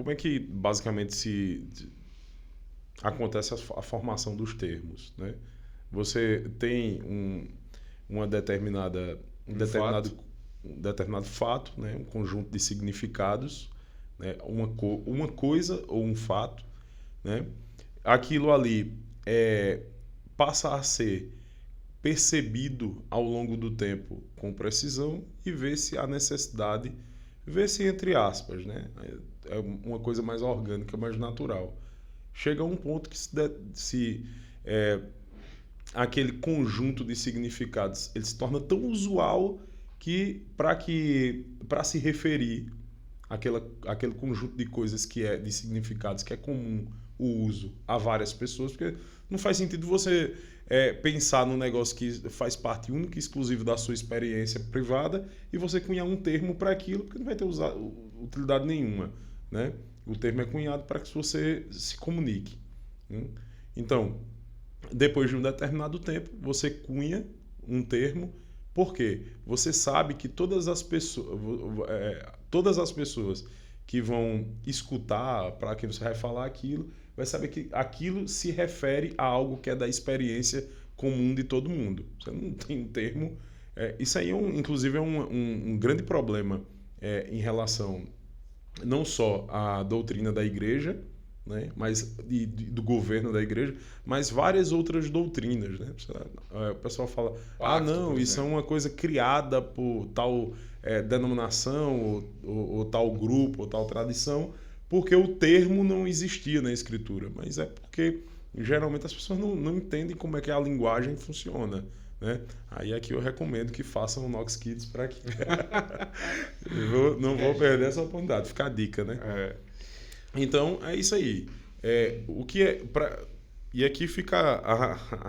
como é que basicamente acontece a formação dos termos, né? Você tem uma determinada, um determinado fato, né? Um conjunto de significados, né? Uma coisa ou um fato, né? Aquilo ali passa a ser percebido ao longo do tempo com precisão e ver-se a necessidade, ver-se entre aspas, né? É uma coisa mais orgânica, mais natural. Chega a um ponto que aquele conjunto de significados ele se torna tão usual que para se referir aquele conjunto de coisas de significados que é comum o uso a várias pessoas, porque não faz sentido você pensar num negócio que faz parte única e exclusiva da sua experiência privada e você cunhar um termo para aquilo, porque não vai ter utilidade nenhuma, né? O termo é cunhado para que você se comunique. Então, depois de um determinado tempo, você cunha um termo, porque você sabe que todas as pessoas que vão escutar, para quem você vai falar aquilo, vai saber que aquilo se refere a algo que é da experiência comum de todo mundo. Você não tem um termo. Isso aí, inclusive, é um grande problema em relação não só à doutrina da igreja, né, mas do governo da igreja, mas várias outras doutrinas, né? O pessoal fala, não, isso é uma coisa criada por tal denominação ou tal grupo ou tal tradição, porque o termo não existia na escritura, mas é porque geralmente as pessoas não entendem como é que a linguagem funciona, né? Aí aqui eu recomendo que façam o Nox Kids para que não vou perder essa oportunidade, fica a dica, né? Então, é isso aí. E aqui fica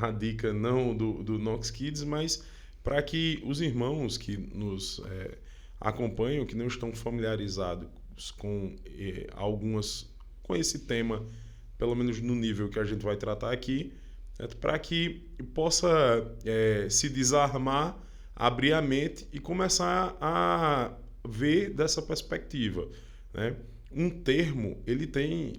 a dica não do Nox Kids, mas para que os irmãos que nos acompanham, que não estão familiarizados com com esse tema, pelo menos no nível que a gente vai tratar aqui, para que possa se desarmar, abrir a mente e começar a ver dessa perspectiva, né? Um termo, ele tem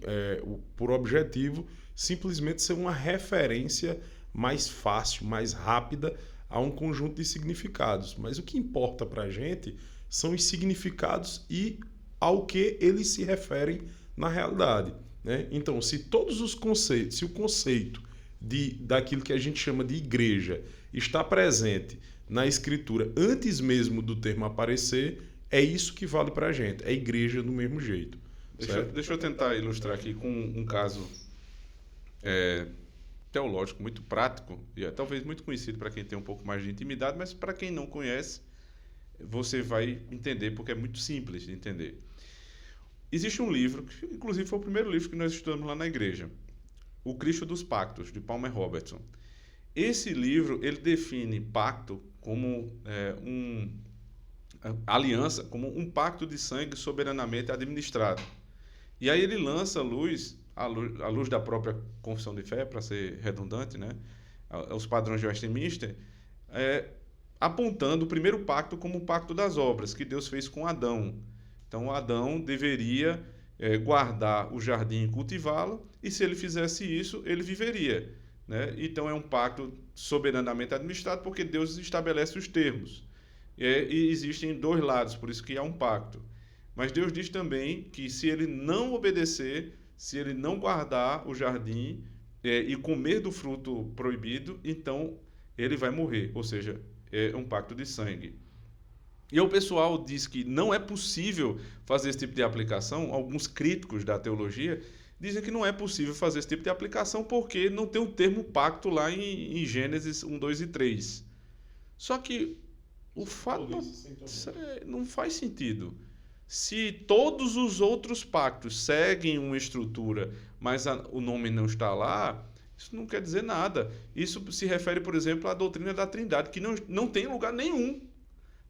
por objetivo simplesmente ser uma referência mais fácil, mais rápida a um conjunto de significados. Mas o que importa para a gente são os significados e ao que eles se referem na realidade, né? Então, se todos os conceitos, se o conceito daquilo que a gente chama de igreja está presente na escritura antes mesmo do termo aparecer, é isso que vale para a gente, é igreja do mesmo jeito. Deixa eu tentar ilustrar aqui com um caso teológico muito prático e talvez muito conhecido para quem tem um pouco mais de intimidade, mas para quem não conhece, você vai entender porque é muito simples de entender. Existe um livro, que inclusive foi o primeiro livro que nós estudamos lá na igreja, O Cristo dos Pactos, de Palmer Robertson. Esse livro, ele define pacto como aliança, como um pacto de sangue soberanamente administrado. E aí ele lança à luz da própria confissão de fé, para ser redundante, né? Os padrões de Westminster, apontando o primeiro pacto como o pacto das obras, que Deus fez com Adão. Então, Adão deveria guardar o jardim e cultivá-lo, e se ele fizesse isso, ele viveria, né? Então, é um pacto soberanamente administrado, porque Deus estabelece os termos. E existem dois lados, por isso que há um pacto. Mas Deus diz também que se ele não obedecer, se ele não guardar o jardim e comer do fruto proibido, então ele vai morrer, ou seja, é um pacto de sangue. E o pessoal diz que não é possível fazer esse tipo de aplicação. Alguns críticos da teologia dizem que não é possível fazer esse tipo de aplicação porque não tem o termo pacto lá em Gênesis 1, 2 e 3. Só que o fato não faz sentido. Se todos os outros pactos seguem uma estrutura, mas o nome não está lá, isso não quer dizer nada. Isso se refere, por exemplo, à doutrina da Trindade, que não tem lugar nenhum.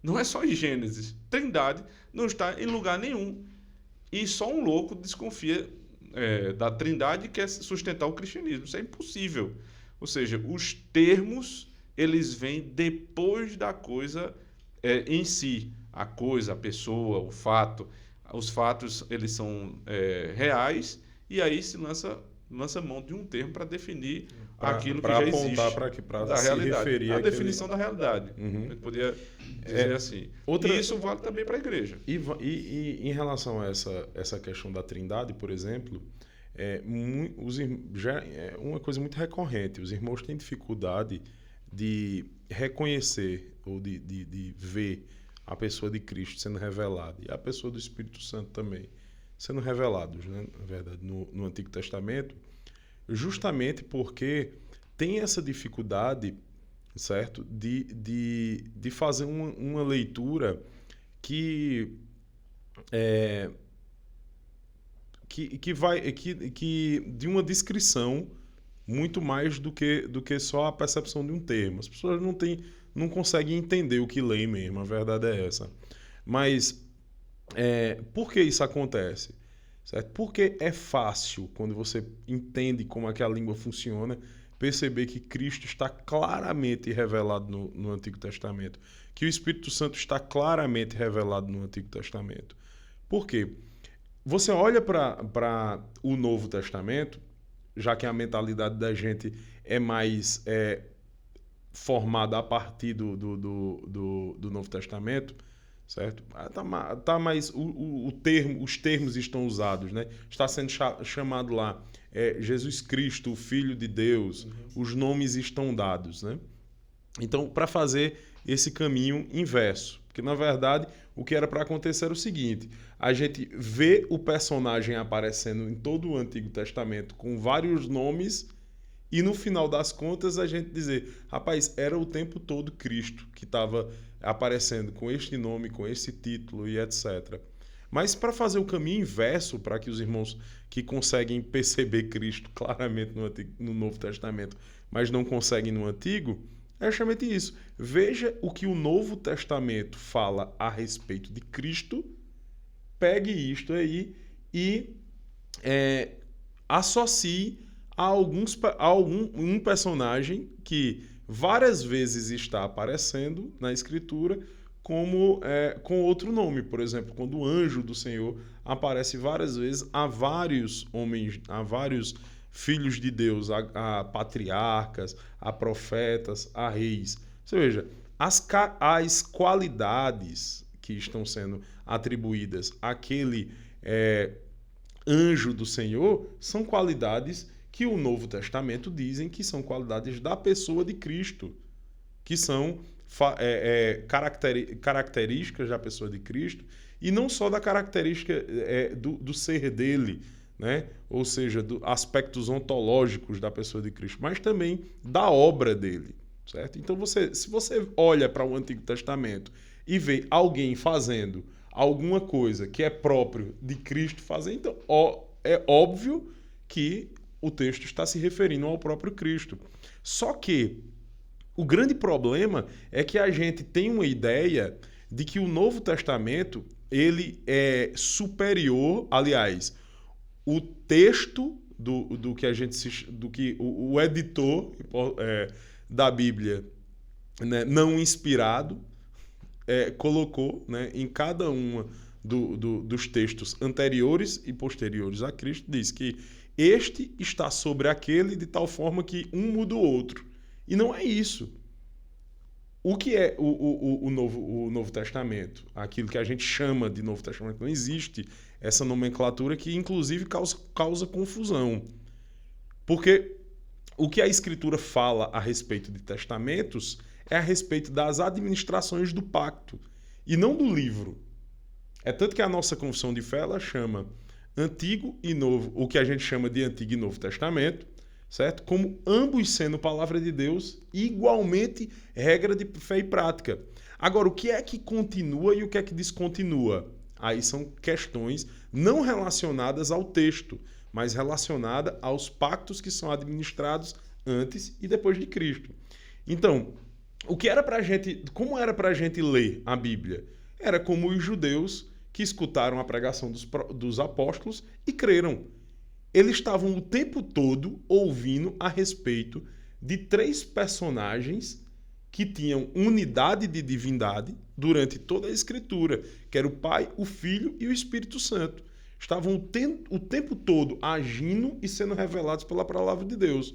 Não é só em Gênesis. Trindade não está em lugar nenhum. E só um louco desconfia da Trindade e quer sustentar o cristianismo. Isso é impossível. Ou seja, os termos, eles vêm depois da coisa em si. A coisa, a pessoa, o fato. os fatos eles são reais, e aí se lança mão de um termo para definir aquilo que já existe. Para se referir a definição da realidade. Uhum. A gente poderia dizer assim. E isso vale também para a igreja. E em relação a essa questão da Trindade, por exemplo, uma coisa muito recorrente. Os irmãos têm dificuldade de reconhecer ou de ver a pessoa de Cristo sendo revelada, e a pessoa do Espírito Santo também sendo revelados, né, na verdade, no Antigo Testamento, justamente porque tem essa dificuldade, certo, de fazer uma leitura que de uma descrição muito mais do que só a percepção de um termo. As pessoas não conseguem entender o que leem mesmo, a verdade é essa. Mas por que isso acontece? Certo? Porque é fácil, quando você entende como é que a língua funciona, perceber que Cristo está claramente revelado no Antigo Testamento, que o Espírito Santo está claramente revelado no Antigo Testamento. Por quê? Você olha para o Novo Testamento, já que a mentalidade da gente é mais formada a partir do Novo Testamento, certo? Tá mais os termos estão usados, né? Está sendo chamado lá Jesus Cristo, o Filho de Deus. Os nomes estão dados, né? Então, para fazer esse caminho inverso, porque na verdade o que era para acontecer era o seguinte: a gente vê o personagem aparecendo em todo o Antigo Testamento com vários nomes, e no final das contas a gente dizer, rapaz, era o tempo todo Cristo que estava aparecendo com este nome, com esse título e etc. Mas para fazer o caminho inverso, para que os irmãos que conseguem perceber Cristo claramente no Novo Testamento, mas não conseguem no Antigo, é justamente isso. Veja o que o Novo Testamento fala a respeito de Cristo, pegue isto aí e associe a um personagem que várias vezes está aparecendo na Escritura com outro nome. Por exemplo, quando o anjo do Senhor aparece várias vezes a vários homens, a vários filhos de Deus, a patriarcas, a profetas, a reis. Ou seja, as qualidades que estão sendo atribuídas àquele anjo do Senhor são qualidades que o Novo Testamento dizem que são qualidades da pessoa de Cristo, que são características da pessoa de Cristo, e não só da característica do ser dele, né? Ou seja, aspectos ontológicos da pessoa de Cristo, mas também da obra dele, certo? Então, se você olha para o Antigo Testamento e vê alguém fazendo alguma coisa que é próprio de Cristo fazer, então é óbvio que o texto está se referindo ao próprio Cristo. Só que o grande problema é que a gente tem uma ideia de que o Novo Testamento ele é superior, aliás, o texto do que o editor da Bíblia, né, não inspirado, colocou, né, em cada uma dos textos anteriores e posteriores a Cristo, diz que este está sobre aquele de tal forma que um muda o outro. E não é isso. O que é o Novo Testamento? Aquilo que a gente chama de Novo Testamento. Não existe essa nomenclatura que, inclusive, causa confusão. Porque o que a Escritura fala a respeito de testamentos é a respeito das administrações do pacto, e não do livro. É tanto que a nossa confissão de fé ela chama Antigo e Novo, o que a gente chama de Antigo e Novo Testamento, certo? Como ambos sendo palavra de Deus, igualmente regra de fé e prática. Agora, o que é que continua e o que é que descontinua? Aí são questões não relacionadas ao texto, mas relacionadas aos pactos que são administrados antes e depois de Cristo. Então, como era para a gente ler a Bíblia? Era como os judeus que escutaram a pregação dos apóstolos e creram. Eles estavam o tempo todo ouvindo a respeito de 3 personagens que tinham unidade de divindade durante toda a Escritura, que era o Pai, o Filho e o Espírito Santo. Estavam o tempo todo agindo e sendo revelados pela palavra de Deus.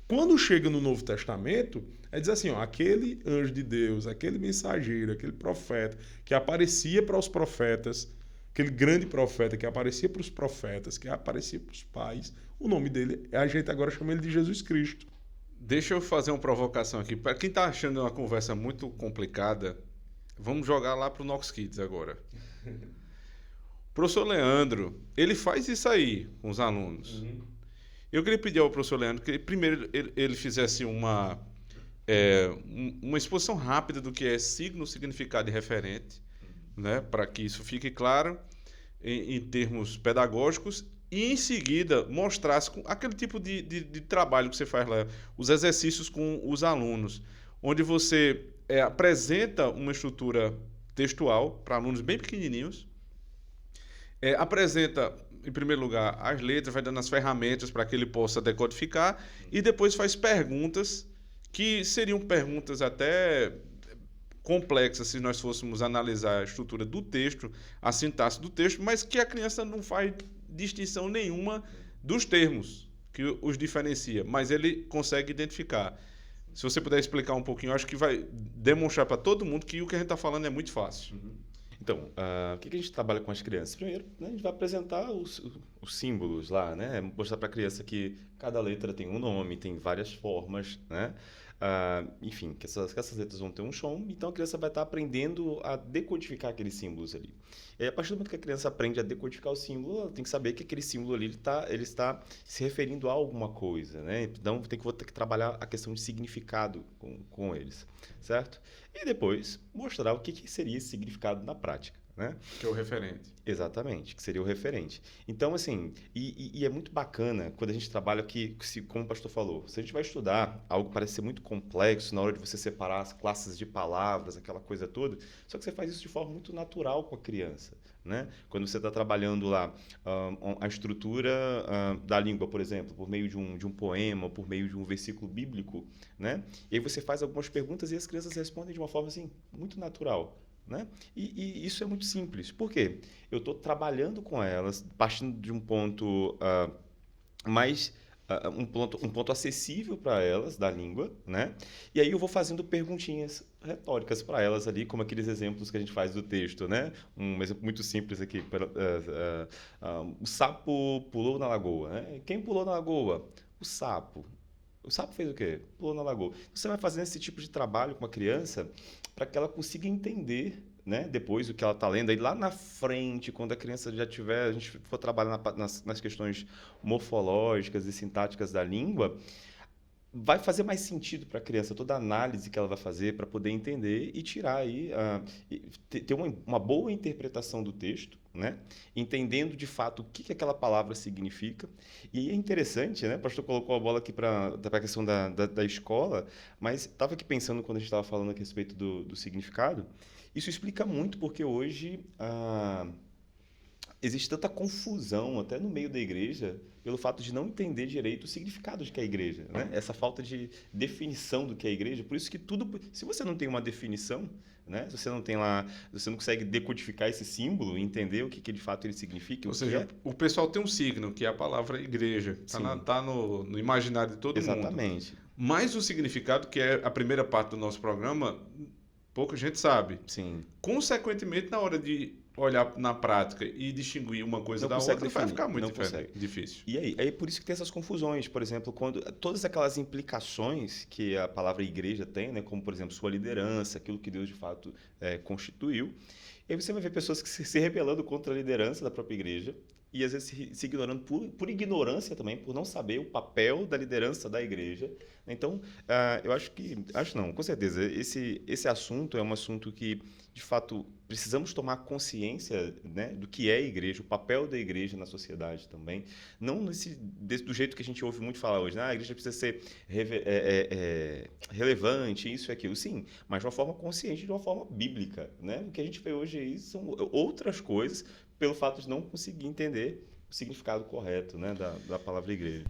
Quando chega no Novo Testamento, é dizer assim, ó, aquele anjo de Deus, aquele mensageiro, aquele profeta que aparecia para os profetas, aquele grande profeta que aparecia para os profetas, que aparecia para os pais, o nome dele, a gente agora chama ele de Jesus Cristo. Deixa eu fazer uma provocação aqui. Para quem está achando uma conversa muito complicada, vamos jogar lá para o Nox Kids agora. O professor Leandro, ele faz isso aí com os alunos. Eu queria pedir ao professor Leandro que primeiro ele fizesse uma exposição rápida do que é signo, significado e referente, né, para que isso fique claro em termos pedagógicos, e em seguida mostrasse aquele tipo de trabalho que você faz lá, os exercícios com os alunos, onde você apresenta uma estrutura textual para alunos bem pequenininhos, apresenta, em primeiro lugar, as letras, vai dando as ferramentas para que ele possa decodificar, e depois faz perguntas que seriam perguntas até complexas se nós fôssemos analisar a estrutura do texto, a sintaxe do texto, mas que a criança não faz distinção nenhuma dos termos que os diferencia, mas ele consegue identificar. Se você puder explicar um pouquinho, eu acho que vai demonstrar para todo mundo que o que a gente está falando é muito fácil. Então, o que a gente trabalha com as crianças? Primeiro, né, a gente vai apresentar os símbolos lá, né? Mostrar para a criança que cada letra tem um nome, tem várias formas, né? Enfim, que essas letras vão ter um som, então a criança vai estar aprendendo a decodificar aqueles símbolos ali. E aí, a partir do momento que a criança aprende a decodificar o símbolo, ela tem que saber que aquele símbolo ali ele está se referindo a alguma coisa, né? Então, vou ter que trabalhar a questão de significado com eles, certo? E depois mostrar o que seria esse significado na prática, né? Que é o referente. Exatamente, que seria o referente. Então, assim, e é muito bacana quando a gente trabalha aqui, como o pastor falou, se a gente vai estudar algo que parece ser muito complexo na hora de você separar as classes de palavras, aquela coisa toda, só que você faz isso de forma muito natural com a criança, né? Quando você está trabalhando lá a estrutura da língua, por exemplo, por meio de um poema, por meio de um versículo bíblico, né? E aí você faz algumas perguntas e as crianças respondem de uma forma, assim, muito natural, né? E isso é muito simples. Por quê? Eu estou trabalhando com elas, partindo de um ponto um ponto acessível para elas da língua, né? E aí eu vou fazendo perguntinhas retóricas para elas ali, como aqueles exemplos que a gente faz do texto, né? Um exemplo muito simples aqui. O sapo pulou na lagoa, né? Quem pulou na lagoa? O sapo. O sapo fez o quê? Pulou na lagoa. Você vai fazendo esse tipo de trabalho com a criança para que ela consiga entender, né, depois o que ela está lendo. Aí lá na frente, quando a criança já tiver, a gente for trabalhar nas questões morfológicas e sintáticas da língua, vai fazer mais sentido para a criança toda a análise que ela vai fazer para poder entender e tirar aí, ter uma boa interpretação do texto, né? Entendendo de fato o que aquela palavra significa. E aí é interessante, né? O pastor colocou a bola aqui para a questão da escola, mas estava aqui pensando quando a gente estava falando a respeito do significado. Isso explica muito porque hoje existe tanta confusão até no meio da igreja pelo fato de não entender direito o significado de que é a igreja, né? Essa falta de definição do que é a igreja. Por isso que se você não tem uma definição, né? Se você não tem lá, você não consegue decodificar esse símbolo e entender o que de fato ele significa. Ou seja, o pessoal tem um signo, que é a palavra igreja. Está no imaginário de todo mundo. Exatamente. Mas o significado, que é a primeira parte do nosso programa, pouca gente sabe. Sim. Consequentemente, na hora de olhar na prática e distinguir uma coisa da outra, vai ficar muito difícil. E aí, por isso que tem essas confusões. Por exemplo, quando todas aquelas implicações que a palavra igreja tem, né, como, por exemplo, sua liderança, aquilo que Deus, de fato, constituiu. E aí você vai ver pessoas que se rebelando contra a liderança da própria igreja e, às vezes, se ignorando por ignorância também, por não saber o papel da liderança da igreja. Então, eu com certeza, esse assunto é um assunto que, de fato, precisamos tomar consciência, né, do que é a igreja, o papel da igreja na sociedade também. Não do jeito que a gente ouve muito falar hoje, né? A igreja precisa ser relevante, isso e aquilo. Sim, mas de uma forma consciente, de uma forma bíblica, né? O que a gente vê hoje aí são outras coisas, pelo fato de não conseguir entender o significado correto, né, da palavra igreja.